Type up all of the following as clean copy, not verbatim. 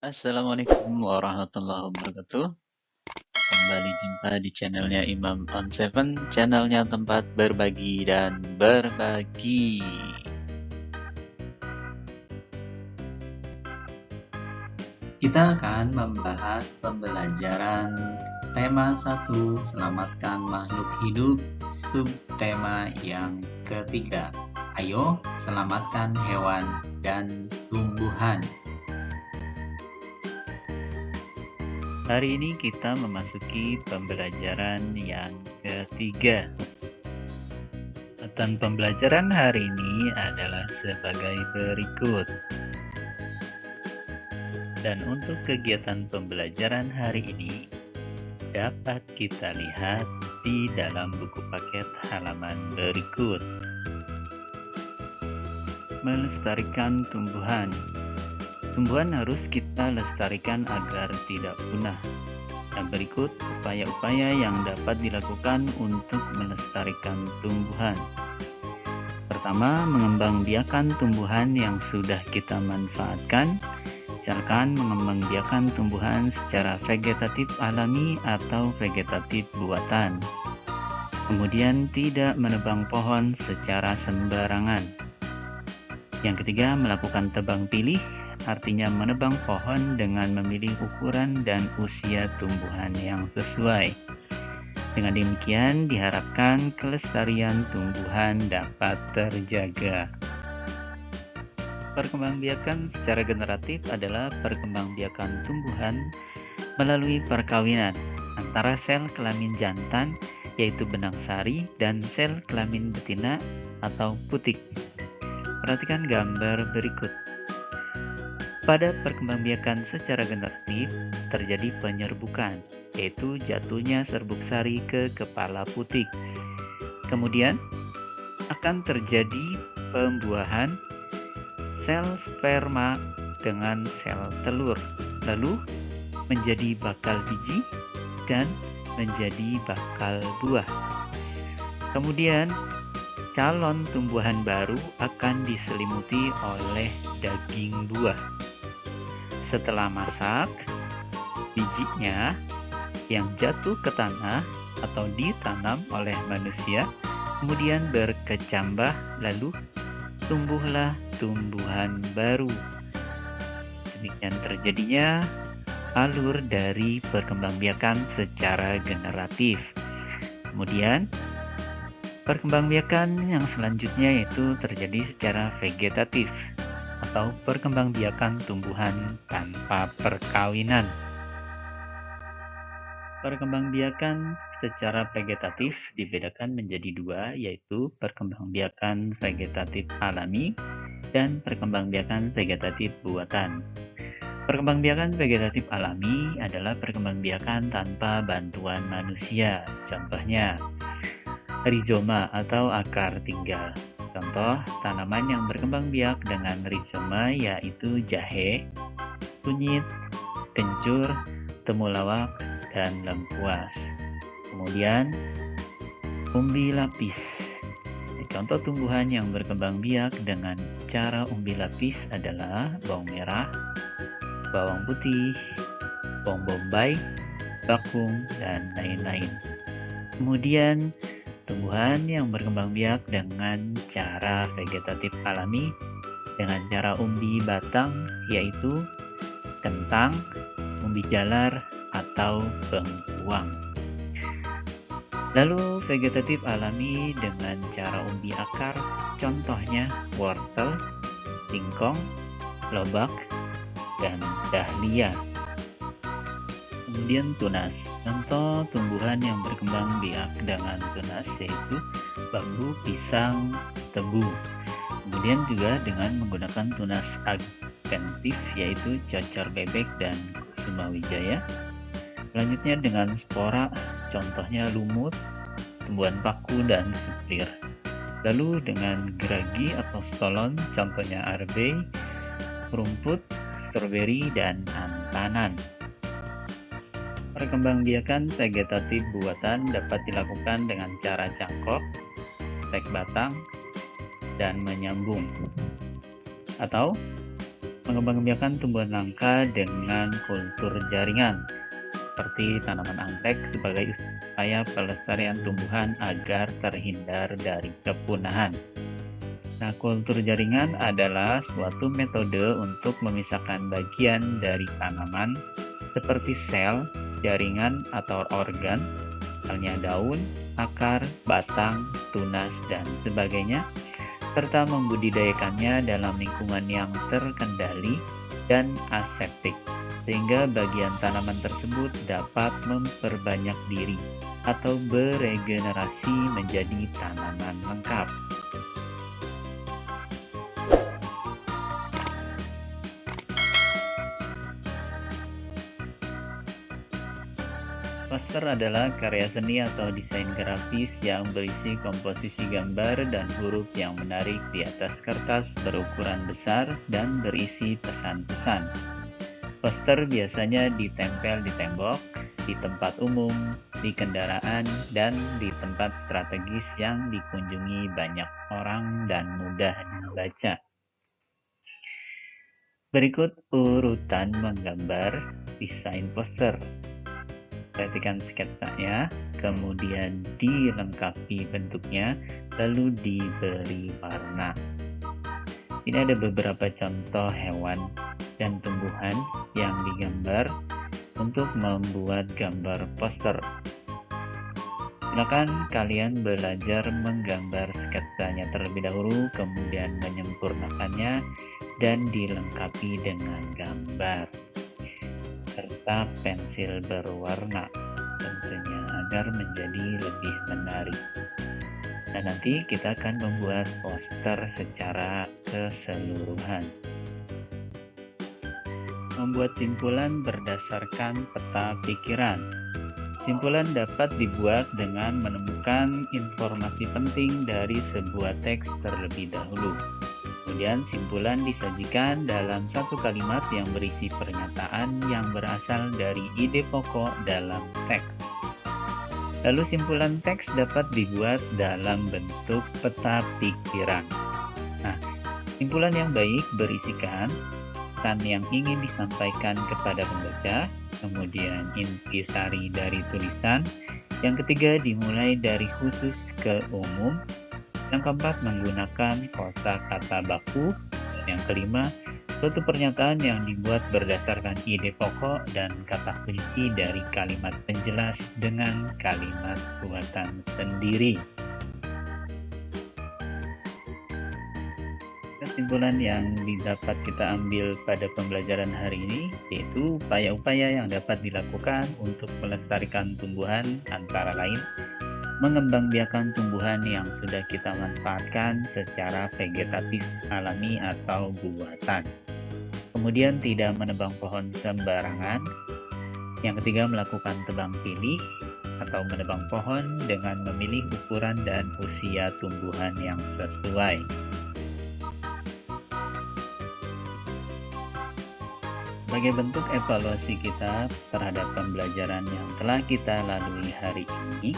Assalamualaikum warahmatullahi wabarakatuh. Kembali jumpa di channelnya Imam on Seven, channelnya tempat berbagi dan berbagi. Kita akan membahas pembelajaran tema 1, selamatkan makhluk hidup, subtema yang ketiga. Ayo, selamatkan hewan dan tumbuhan. Hari ini kita memasuki pembelajaran yang ketiga. Dan pembelajaran hari ini adalah sebagai berikut. Dan untuk kegiatan pembelajaran hari ini dapat kita lihat di dalam buku paket halaman berikut. Melestarikan tumbuhan. Tumbuhan harus kita lestarikan agar tidak punah. Yang berikut upaya-upaya yang dapat dilakukan untuk melestarikan tumbuhan. Pertama, mengembangbiakan tumbuhan yang sudah kita manfaatkan. Misalkan mengembangbiakan tumbuhan secara vegetatif alami atau vegetatif buatan. Kemudian tidak menebang pohon secara sembarangan. Yang ketiga, melakukan tebang pilih, artinya menebang pohon dengan memilih ukuran dan usia tumbuhan yang sesuai. Dengan demikian diharapkan kelestarian tumbuhan dapat terjaga. Perkembangbiakan secara generatif adalah perkembangbiakan tumbuhan melalui perkawinan antara sel kelamin jantan yaitu benang sari dan sel kelamin betina atau putik. Perhatikan gambar berikut. Pada perkembangbiakan secara generatif terjadi penyerbukan, yaitu jatuhnya serbuk sari ke kepala putik. Kemudian akan terjadi pembuahan sel sperma dengan sel telur, lalu menjadi bakal biji dan menjadi bakal buah. Kemudian calon tumbuhan baru akan diselimuti oleh daging buah. Setelah masak, bijinya yang jatuh ke tanah atau ditanam oleh manusia kemudian berkecambah, lalu tumbuhlah tumbuhan baru. Demikian terjadinya alur dari perkembangbiakan secara generatif. Kemudian perkembangbiakan yang selanjutnya yaitu terjadi secara vegetatif atau perkembangbiakan tumbuhan tanpa perkawinan. Perkembangbiakan secara vegetatif dibedakan menjadi dua, yaitu perkembangbiakan vegetatif alami dan perkembangbiakan vegetatif buatan. Perkembangbiakan vegetatif alami adalah perkembangbiakan tanpa bantuan manusia. Contohnya, rizoma atau akar tinggal. Contoh tanaman yang berkembang biak dengan rizoma yaitu jahe, kunyit, kencur, temulawak, dan lengkuas. Kemudian umbi lapis. Contoh tumbuhan yang berkembang biak dengan cara umbi lapis adalah bawang merah, bawang putih, bawang bombay, bakung, dan lain-lain. Kemudian tumbuhan yang berkembang biak dengan cara vegetatif alami dengan cara umbi batang yaitu kentang, umbi jalar, atau bengkuang. Lalu vegetatif alami dengan cara umbi akar, contohnya wortel, singkong, lobak, dan dahlia. Kemudian tunas. Contoh tumbuhan yang berkembang biak dengan tunas yaitu bambu, pisang, tebu. Kemudian juga dengan menggunakan tunas adventif yaitu cocor bebek dan kusuma wijaya. Selanjutnya dengan spora, contohnya lumut, tumbuhan paku, dan suplir. Lalu dengan geragi atau stolon, contohnya arbe, rumput, stroberi, dan antanan. Perkembangbiakan vegetatif buatan dapat dilakukan dengan cara cangkok, stek batang, dan menyambung. Atau Mengembangbiakan tumbuhan langka dengan kultur jaringan, seperti tanaman anggrek sebagai upaya pelestarian tumbuhan agar terhindar dari kepunahan. Nah, kultur jaringan adalah suatu metode untuk memisahkan bagian dari tanaman seperti sel, jaringan atau organ, misalnya daun, akar, batang, tunas, dan sebagainya, serta membudidayakannya dalam lingkungan yang terkendali dan aseptik, sehingga bagian tanaman tersebut dapat memperbanyak diri atau beregenerasi menjadi tanaman lengkap. Poster adalah karya seni atau desain grafis yang berisi komposisi gambar dan huruf yang menarik di atas kertas berukuran besar dan berisi pesan-pesan. Poster biasanya ditempel di tembok, di tempat umum, di kendaraan, dan di tempat strategis yang dikunjungi banyak orang dan mudah dibaca. Berikut urutan menggambar desain poster. Perhatikan sketsanya, kemudian dilengkapi bentuknya, lalu diberi warna. Ini ada beberapa contoh hewan dan tumbuhan yang digambar untuk membuat gambar poster. Silakan kalian belajar menggambar sketsanya terlebih dahulu, kemudian menyempurnakannya dan dilengkapi dengan gambar serta pensil berwarna tentunya agar menjadi lebih menarik. Dan nanti kita akan membuat poster secara keseluruhan. Membuat simpulan berdasarkan peta pikiran. Simpulan dapat dibuat dengan menemukan informasi penting dari sebuah teks terlebih dahulu. Kemudian simpulan disajikan dalam satu kalimat yang berisi pernyataan yang berasal dari ide pokok dalam teks. Lalu simpulan teks dapat dibuat dalam bentuk peta pikiran. Nah, simpulan yang baik berisikan pesan yang ingin disampaikan kepada pembaca, kemudian intisari dari tulisan. Yang ketiga dimulai dari khusus ke umum. Yang keempat, menggunakan kosakata baku. Dan yang kelima, suatu pernyataan yang dibuat berdasarkan ide pokok dan kata kunci dari kalimat penjelas dengan kalimat buatan sendiri. Kesimpulan yang didapat kita ambil pada pembelajaran hari ini yaitu upaya-upaya yang dapat dilakukan untuk melestarikan tumbuhan antara lain mengembangbiakan tumbuhan yang sudah kita manfaatkan secara vegetatif alami atau buatan. Kemudian tidak menebang pohon sembarangan. Yang ketiga, melakukan tebang pilih atau menebang pohon dengan memilih ukuran dan usia tumbuhan yang sesuai. Sebagai bentuk evaluasi kita terhadap pembelajaran yang telah kita lalui hari ini,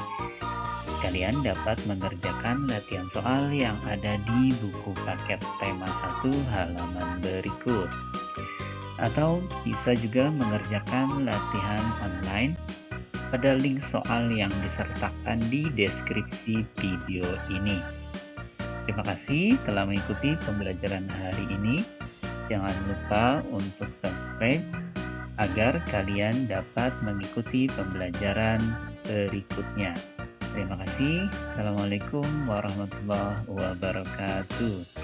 kalian dapat mengerjakan latihan soal yang ada di buku paket tema 1 halaman berikut. Atau bisa juga mengerjakan latihan online pada link soal yang disertakan di deskripsi video ini. Terima kasih telah mengikuti pembelajaran hari ini. Jangan lupa untuk subscribe agar kalian dapat mengikuti pembelajaran berikutnya. Terima kasih. Assalamualaikum warahmatullahi wabarakatuh.